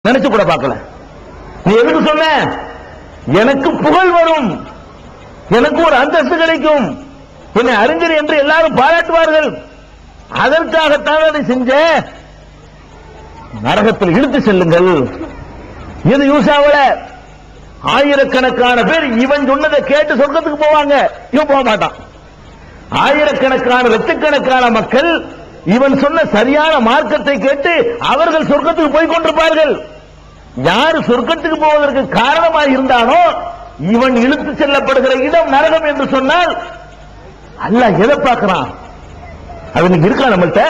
நினைச்சு கூட பார்க்கல. நீ எதுக்கு சொன்ன? எனக்கு புகழ் வரும், எனக்கு ஒரு அந்தஸ்து கிடைக்கும், என்னை அறிஞர் என்று எல்லாரும் பாராட்டுவார்கள், அதற்காகத்தான் அதை செஞ்ச. நரகத்தில் இழுத்து செல்லுங்கள். இது யூசாவல ஆயிரக்கணக்கான பேர் இவன் சொன்னதை கேட்டு சொர்க்கத்துக்கு போவாங்க, இவன் போக மாட்டான். ஆயிரக்கணக்கான லட்சக்கணக்கான மக்கள் இவன் சொன்ன சரியான மார்க்கத்தை கேட்டு அவர்கள் சொர்க்கத்துக்கு போய் கொண்டிருப்பார்கள். யார் சொர்க்கத்துக்கு போவதற்கு காரணமாக இருந்தானோ இவன் இழுத்து செல்லப்படுகிற இடம் நரகம் என்று சொன்னால் அல்லாஹ் எதை பார்க்கிறான்? அது நீங்க இருக்கா நம்மள்கிட்ட?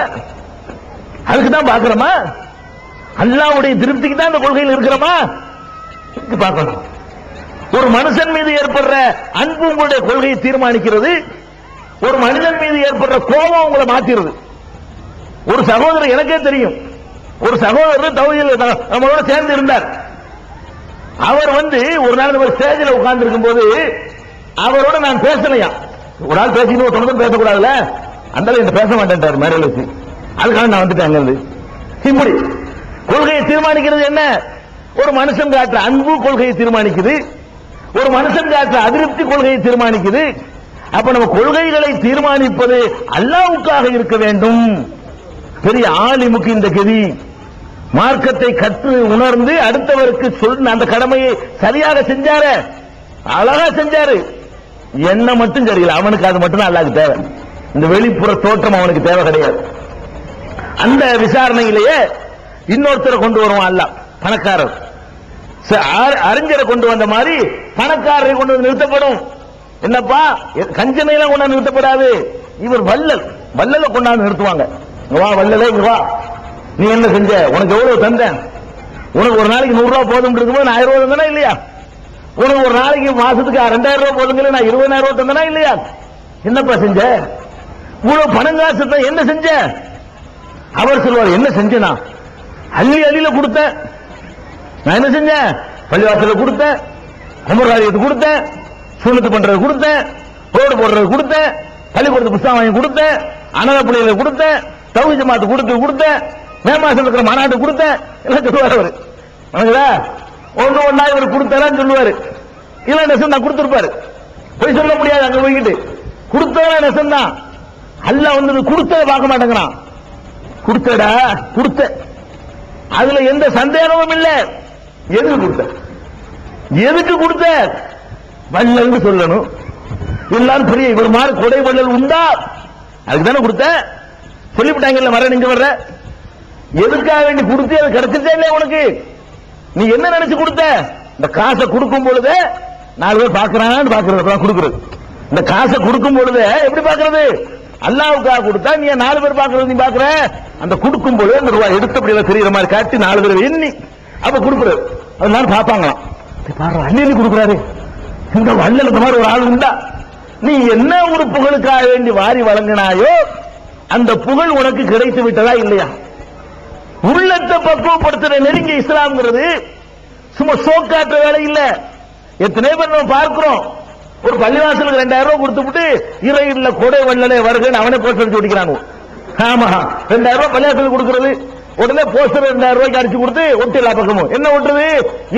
அதுக்கு தான் பார்க்கிறோமா? அல்லாஹ்வுடைய திருப்திக்கு தான் அந்த கொள்கையில் இருக்கிறோமா? பார்க்கணும். ஒரு மனுஷன் மீது ஏற்படுற அன்பு உங்களுடைய கொள்கையை தீர்மானிக்கிறது, ஒரு மனிதன் மீது ஏற்படுற கோபம் உங்களை மாத்திருது. ஒரு சகோதரர் எனக்கே தெரியும், ஒரு சகோதரர் தௌஹீத் நம்மளோட சேர்ந்து இருந்தார். அவர் ஒரு நாள் ஒரு ஸ்டேஜில் உட்கார்ந்து இருக்கும் போது அவரோட நான் பேசலையா. ஒரு ஆள் பேசிக்கணும், ஒரு தொண்டர் பேசக்கூடாதுல, அந்த என்ன பேச மாட்டேன்ட்டார் மேடையில் வச்சு. அதுக்காக நான் வந்துட்டேன். இப்படி கொள்கையை தீர்மானிக்கிறது என்ன? ஒரு மனுஷன் காட்டுற அன்பு கொள்கையை தீர்மானிக்குது, ஒரு மனுஷன் காட்டுற அதிருப்தி கொள்கையை தீர்மானிக்குது. அப்ப நம்ம கொள்கைகளை தீர்மானிப்பது அல்லாஹ்வுக்காக இருக்க வேண்டும். பெரிய ஆலிமுக்கு இந்த கதி. மார்க்கத்தை கற்று உணர்ந்து அடுத்தவருக்கு சொன்ன அந்த கடமையை சரியாக செஞ்சாரு, அழகா செஞ்சாரு. என்ன மட்டும் சரியில்லை, அவனுக்கு அது மட்டும் தான் அல்லாஹ்வுக்கு தேவை. இந்த வெளிப்புற தோற்றம் அவனுக்கு தேவை கிடையாது. அந்த விசாரணையிலேயே இன்னொருத்தரை கொண்டு வருவான் அல்லாஹ், பணக்காரர். அறிஞரை கொண்டு வந்த மாதிரி பணக்காரரை கொண்டு வந்து நிறுத்தப்படும். என்னப்பா கஞ்சனையெல்லாம் கொண்டாந்து நிறுத்தப்படாது. இவர் வள்ளலை கொண்டாந்து நிறுத்துவாங்க. வா வள்ளலே, இங்க வா, நீ என்ன செஞ்ச, உனக்கு எவ்வளவு தந்தேன், உனக்கு ஒரு நாளைக்கு 100 ரூபாய் போதும் இருக்கும்போது நான் 1000 ரூபாய் தந்தனா இல்லையா, உனக்கு ஒரு நாளைக்கு மாசத்துக்கு 2000 ரூபாய் போதுங்களே நான் 20000 ரூபாய் தந்தனா இல்லையா, என்னப்பா செஞ்ச, இவ்வளவு பணம் காசு என்ன செஞ்ச? அவர் சொல்வார், என்ன செஞ்சனா, அள்ளியில கொடுத்தேன். நான் என்ன செஞ்சேன்? பள்ளிவாசல கொடுத்தேன், குமரகாரியத்துக்கு கொடுத்தேன், சுண்ணத்து பண்றது கொடுத்தேன், ரோடு போடுறது கொடுத்தேன், பள்ளிக்கூடத்து புத்தகம் வாங்கி கொடுத்தேன், அனாதை பிள்ளைகளை கொடுத்தேன், தௌஹீத் ஜமாத் கொடுத்தேன், மே மாசம் இருக்கிற மாநாட்டு கொடுத்தேன் எல்லாம் சொல்லுவார் அவரு. ஒன்னா இவர் கொடுத்தாரான்னு சொல்லுவாரு. இல்ல நெசம் தான் கொடுத்திருப்பாரு, போய் சொல்ல முடியாது. அங்க போய்கிட்டு கொடுத்தா நெசம் தான். அல்லாஹ் கொடுத்ததை பார்க்க மாட்டேங்கிறான். கொடுத்தடா கொடுத்த, அதுல எந்த சந்தேகமும் இல்ல. எதுக்கு கொடுத்த, எதுக்கு கொடுத்த? வள்ளல்னு சொல்லணும். எல்லாரும் பெரிய இவர் மாதிரி கொடை வள்ளல் உண்டா, அதுக்கு தானே கொடுத்த. சொல்லிவிட்டாங்கல்ல, வர நீங்க வர்ற, எதுக்காக வேண்டி கொடுத்து அது கிடைச்சிட்டே இல்லையா உனக்கு? நீ என்ன நினைச்சு கொடுத்த? இந்த காசை கொடுக்கும் பொழுது 4 பேர் பாக்குறான்னு பாக்குறது கொடுக்கிறது. இந்த காசை கொடுக்கும் பொழுது எப்படி பாக்குறது? அல்லாஹ்வுக்காக கொடுத்தா நீ 4 பேர் பாக்குறது நீ பாக்குற. அந்த கொடுக்கும் பொழுது அந்த ரூபாய் எடுத்தபடி தெரியுற மாதிரி காட்டி 4 பேர் எண்ணி அப்ப கொடுக்குறது. அதனால பாப்பாங்களாம், பாரு அள்ளி கொடுக்குறாரு, இந்த வள்ளல் இந்த மாதிரி ஒரு ஆள் உண்டா. நீ என்ன ஒரு புகழுக்காக வேண்டி வாரி வழங்கினாயோ அந்த புகழ் உனக்கு கிடைத்து விட்டதா இல்லையா? உள்ளத்தை பக்குவப்படுத்துற நெருங்கிய இஸ்லாம்ங்கிறது சும்மா சோக்காற்ற வேலை இல்ல. எத்தனை பேர் நம்ம பார்க்கிறோம், ஒரு பள்ளிவாசலுக்கு 2000 ரூபாய் கொடுத்துட்டு இறையில கொடை வள்ளலே வருகன்னு அவனே போஸ்டர் அடிச்சு ஒட்டிக்கிறான். ஆமா, 2000 ரூபாய் பள்ளிவாசலுக்கு கொடுக்கிறது, உடனே போஸ்டர் 2000 ரூபாய்க்கு அடிச்சு கொடுத்து ஒட்டி எல்லா பக்கமும் என்ன ஒட்டுறது?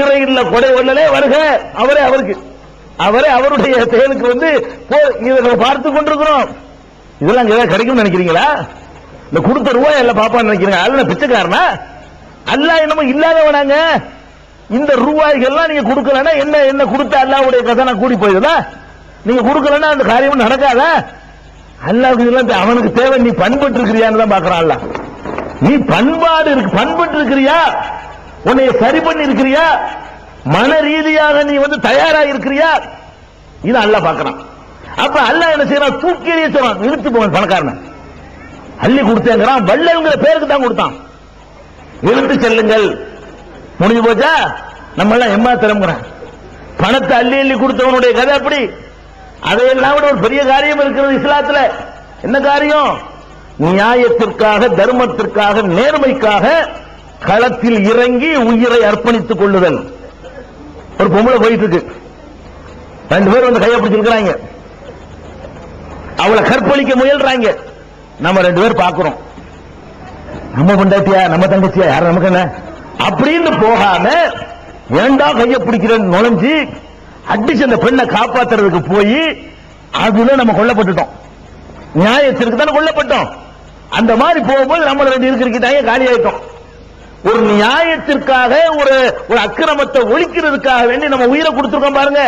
இறையில கொடை வள்ளலே வருக, அவரே அவருக்கு, அவரே அவருடைய செயலுக்கு இதை பார்த்து கொண்டிருக்கிறோம். இதெல்லாம் கிடைக்கும் நினைக்கிறீங்களா? இந்த கொடுத்த ரூபாய் எல்லாம் பாப்பான்னு நினைக்கிறீங்க? அல்ல பிச்சைக்காரனா? அல்லாஹ் என்னமோ இல்லாதவனாங்க. இந்த ரூபாய்கள்லாம் நீங்க கொடுக்கலன்னா என்ன கொடுத்த அல்லாஹ்வுடைய கதனா கூடி போயிருதா? நீங்க கொடுக்கலன்னா அந்த காரியம் நடக்காதா? அல்லாஹ்வுக்கு இதெல்லாம் அவனுக்கு தேவை. நீ பண்பட்டு இருக்கிறியான்னு தான் பாக்குறான் அல்லாஹ். நீ பண்பட்டு இருக்கிறியா, உன்னை சரி பண்ணி இருக்கிறியா, மன ரீதியாக நீ தயாரா இருக்கிறியா, இது அல்லாஹ் பாக்குறான். அப்ப அல்லாஹ் என்ன செய்யறான்? தூக்கி எறிய சொல்றான், நிறுத்து போவன் பணக்காரன். அள்ளி கொடுத்தேங்கிறான், வள்ளல்ங்கிற பேருக்கு தான் கொடுத்தான். இழுத்து செல்லுங்கள், முடிஞ்சு போச்சா? நம்ம எல்லாம் ஏமாத்திரம்ங்கிறான். பணத்தை அள்ளி அள்ளி கொடுத்தவனுடைய கதை அப்படி. அதையெல்லாம் விட ஒரு பெரிய காரியம் இருக்கிறது இஸ்லாத்துல. என்ன காரியம்? நியாயத்திற்காக, தர்மத்திற்காக, நேர்மைக்காக களத்தில் இறங்கி உயிரை அர்ப்பணித்துக் கொள்ளுதல். ஒரு பொம்பளை போயிட்டு இருக்கு, 2 பேர் கையை பிடிச்சிருக்கிறாங்க, அவளை கற்பழிக்க முயல்றாங்க. நம்ம 2 பேர் பாக்குறோம், நம்ம பொண்டாட்டியா நம்ம தங்கச்சியா யாரும் நமக்கு என்ன அப்படின்னு போகாம ஏண்டா கைய பிடிக்கிறேன்னு நுழைஞ்சு அடிச்சு அந்த பெண்ணை காப்பாத்துறதுக்கு போய் அதுல நம்ம கொல்லப்பட்டுட்டோம். நியாயத்திற்கு தானே கொல்லப்பட்டோம். அந்த மாதிரி போகும்போது நம்மள ரெண்டு இருக்கிறக்கிட்டாங்க காலி ஆயிட்டோம். ஒரு நியாயத்திற்காக ஒரு அக்கிரமத்தை ஒழிக்கிறதுக்காக வேண்டி நம்ம உயிரை கொடுத்திருக்கோம் பாருங்க.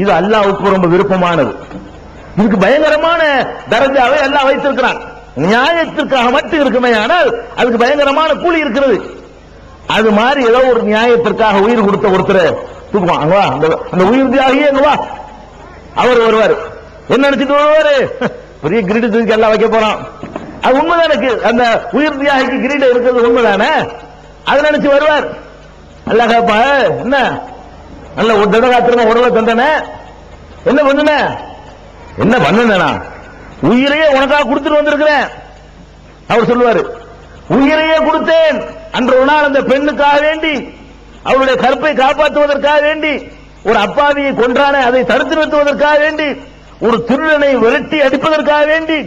இது அல்லாஹ்வுக்கு ரொம்ப விருப்பமானது. இதுக்கு பயங்கரமான தரஜாவை அல்லாஹ் வைத்திருக்கிறான். நியாயத்திற்காக மட்டும் இருக்குமே, ஆனால் அதுக்கு பயங்கரமான கூலி இருக்கிறது. அது மாதிரி ஏதோ ஒரு நியாயத்திற்காக உயிர் கொடுத்த ஒருத்தர் தூக்குவான். அங்க வா, அந்த உயிர் தியாகியே அங்க வா. அவர் வருவார். என்ன நினைச்சிட்டு வருவாரு? பெரிய கிரீட தூக்கி எல்லாம் வைக்க போறான். அது உண்மைதானே. அந்த உயிர் தியாகிக்கு கிரீட இருக்கிறது உண்மைதானே. அதை நினைச்சு வருவார். அல்லாஹ் கேப்பா, என்ன நல்ல ஒரு தடகாத்திரமா உடலை தந்தன, என்ன பண்ணுன? என்ன பண்ணனா? உயிரையே உனக்காக கொடுத்துட்டு வந்திருக்கிறேன். அவர் சொல்லுவாரு, உயிரையே கொடுத்தேன். அன்று ஒரு நாள் அந்த பெண்ணுக்காக வேண்டி, அவருடைய கற்பை காப்பாற்றுவதற்காக வேண்டி, ஒரு அப்பாவியை கொன்றானே அதை தடுத்து நிறுத்துவதற்காக வேண்டி, ஒரு திருடனை விரட்டி அடிப்பதற்காக வேண்டி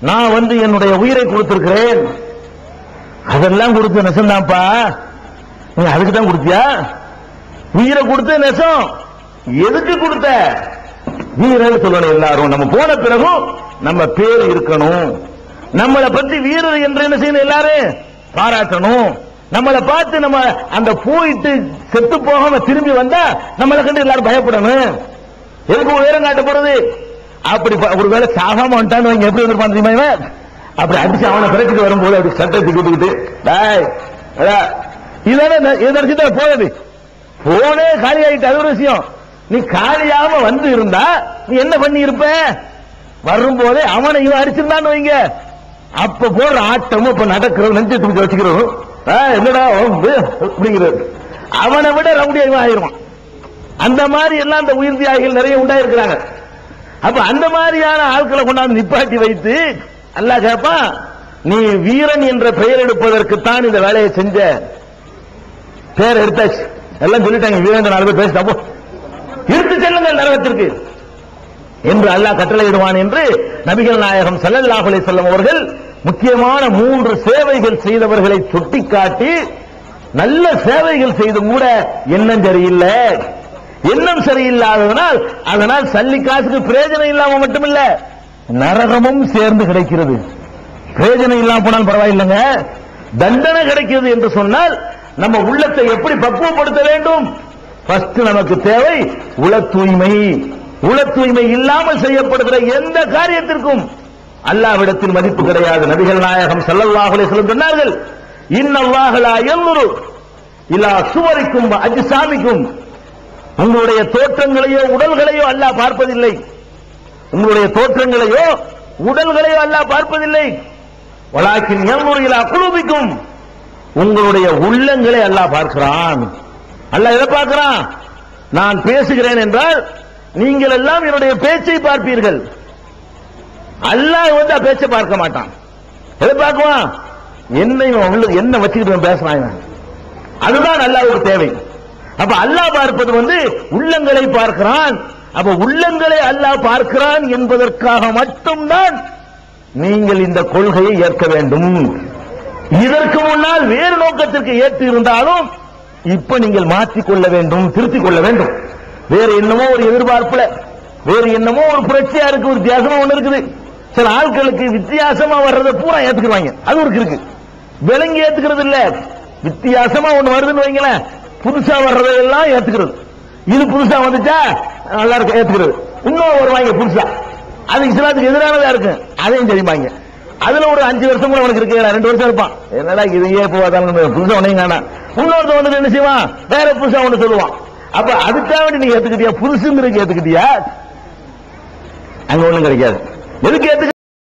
நான் என்னுடைய உயிரை கொடுத்திருக்கிறேன். அதெல்லாம் கொடுத்த நெசம்தான்ப்பா. நீ அதுக்கு தான் கொடுத்தியா? உயிரை கொடுத்த நெசம் எதுக்கு கொடுத்த? வீரர் சொல்லணும். எல்லாரும் நம்ம போன பிறகும் நம்ம பேர் இருக்கணும். நம்மளை பத்தி வீரர் என்று என்ன செய்யணும்? எல்லாரும் பாராட்டணும். நம்மளை பார்த்து நம்ம அந்த போயிட்டு செத்து போகாம திரும்பி வந்தா நம்மளை கண்டு எல்லாரும் பயப்படணும். எதுக்கு உயரம் காட்ட போறது? அப்படி ஒருவேளை சாகாம வந்துட்டான்னு எப்படி வந்திருப்பான் தெரியுமா? அப்படி அடிச்சு அவனை பிறகு வரும்போது அப்படி சட்டத்தை கூட்டுக்கிட்டு இதற்கு போனது போனே காலி ஆயிட்டு. அது ஒரு விஷயம். நீ காலியாம வந்து இருந்தா நீ என்ன பண்ணி இருப்ப? வரும்போதே அவனை இவன் அடிச்சிருந்தான்னு வைங்க, அப்ப போடுற ஆட்டமும் இப்ப நடக்கிறது நெஞ்சு தூக்கி வச்சுக்கிறோம். என்னடா அப்படிங்கிறது அவனை விட ரவுடியா இவன் ஆயிருவான். அந்த மாதிரி எல்லாம் அந்த உயிர் தியாகிகள் நிறைய உண்டாயிருக்கிறாங்க. அப்ப அந்த மாதிரியான ஆட்களை கொண்டாந்து நிப்பாட்டி வைத்து அல்லாஹ் கேட்பான், நீ வீரன் என்ற பெயர் எடுப்பதற்குத்தான் இந்த வேலையை செஞ்ச. பேர் எடுத்தாச்சு, எல்லாம் சொல்லிட்டாங்க. வீரன் 4 பேர் பேசிட்டா இழுத்து செல்லுங்கள் நரகத்திற்கு என்று அல்லாஹ் கட்டளையிடுவான் என்று நபிகள் நாயகம் ஸல்லல்லாஹு அலைஹி வஸல்லம் அவர்கள் முக்கியமான 3 சேவைகள் செய்தவர்களை சுட்டிக்காட்டி, நல்ல சேவைகள் செய்து கூட எண்ணம் சரியில்லை. எண்ணம் சரியில்லாததனால் அதனால் சல்லி காசுக்கு பிரயோஜனம் இல்லாம மட்டுமில்ல, நரகமும் சேர்ந்து கிடைக்கிறது. பிரயோஜனம் இல்லாம போனால் பரவாயில்லைங்க, தண்டனை கிடைக்கிறது என்று சொன்னால் நம்ம உள்ளத்தை எப்படி பக்குவப்படுத்த வேண்டும்? ஃபர்ஸ்ட் நமக்கு தேவை உள தூய்மை. உள தூய்மை இல்லாமல் செய்யப்படுகிற எந்த காரியத்திற்கும் அல்லாஹ்விடத்தில் மதிப்பு கிடையாது. நபிகள் நாயகம் ஸல்லல்லாஹு அலைஹி வஸல்லம் சொன்னார்கள், இன்னல்லாஹ லா யன்துரு இலா சுவரிக்கும் அஜ்சாமிக்கும். உங்களுடைய தோற்றங்களையோ உடல்களையோ அல்லாஹ் பார்ப்பதில்லை. உங்களுடைய தோற்றங்களையோ உடல்களையோ அல்லாஹ் பார்ப்பதில்லை. வலாக்கின் யன்துரு இலா குலூபிக்கும். உங்களுடைய உள்ளங்களை அல்லாஹ் பார்க்கிறான். அல்லாஹ் எதை பார்க்கிறான்? நான் பேசுகிறேன் என்றால் நீங்கள் எல்லாம் என்னுடைய பேச்சை பார்ப்பீர்கள். அல்லாஹ் பேச்சை பார்க்க மாட்டான். எதை பார்க்குவான்? என்ன வச்சுக்கிட்டு பேசுறாங்க. அதுதான் அல்லாஹ்வுக்கு தேவை. அப்ப அல்லாஹ் பார்ப்பது உள்ளங்களை பார்க்கிறான். அப்ப உள்ளங்களை அல்லாஹ் பார்க்கிறான் என்பதற்காக மட்டும்தான் நீங்கள் இந்த கொள்கையை ஏற்க வேண்டும். இதற்கு முன்னால் வேறு நோக்கத்திற்கு ஏற்று இருந்தாலும் இப்ப நீங்கள் மாற்றிக்கொள்ள வேண்டும், திருத்திக் கொள்ள வேண்டும். வேற என்னமோ ஒரு எதிர்பார்ப்புல, வேறு என்னமோ ஒரு புரட்சியா இருக்கு, ஒரு வித்தியாசமா ஒண்ணு இருக்குது. சில ஆட்களுக்கு வித்தியாசமா வர்றதை பூரா ஏத்துக்குவாங்க. அது ஒரு இருக்கு. விலங்கி ஏத்துக்கிறது இல்ல, வித்தியாசமா ஒண்ணு வருதுன்னு வைங்களேன், புதுசா வர்றதெல்லாம் ஏத்துக்கிறது. இது புதுசா வந்துச்சா நல்லா இருக்கு ஏத்துக்கிறது. இன்னும் வருவாங்க புதுசா, அது இஸ்லாத்துக்கு எதிரானதா இருக்கு, அதையும் தெரியுமாங்க. அதுல ஒரு 5 வருஷம் கூட உனக்கு இருக்கு, 2 வருஷம் இருப்பான். என்னடா இதையே போவாதான் புதுசா ஒன்னையும் காணா. இன்னொருத்த வந்து என்ன செய்வான்? வேற புதுசா ஒண்ணு சொல்லுவான். அப்ப அதுக்காக வேண்டி நீங்க ஏத்துக்கிட்டியா? புதுசுங்கிறதுக்கு ஏத்துக்கிட்டியா? அங்க ஒண்ணும் கிடைக்காது. எதுக்கு ஏத்துக்க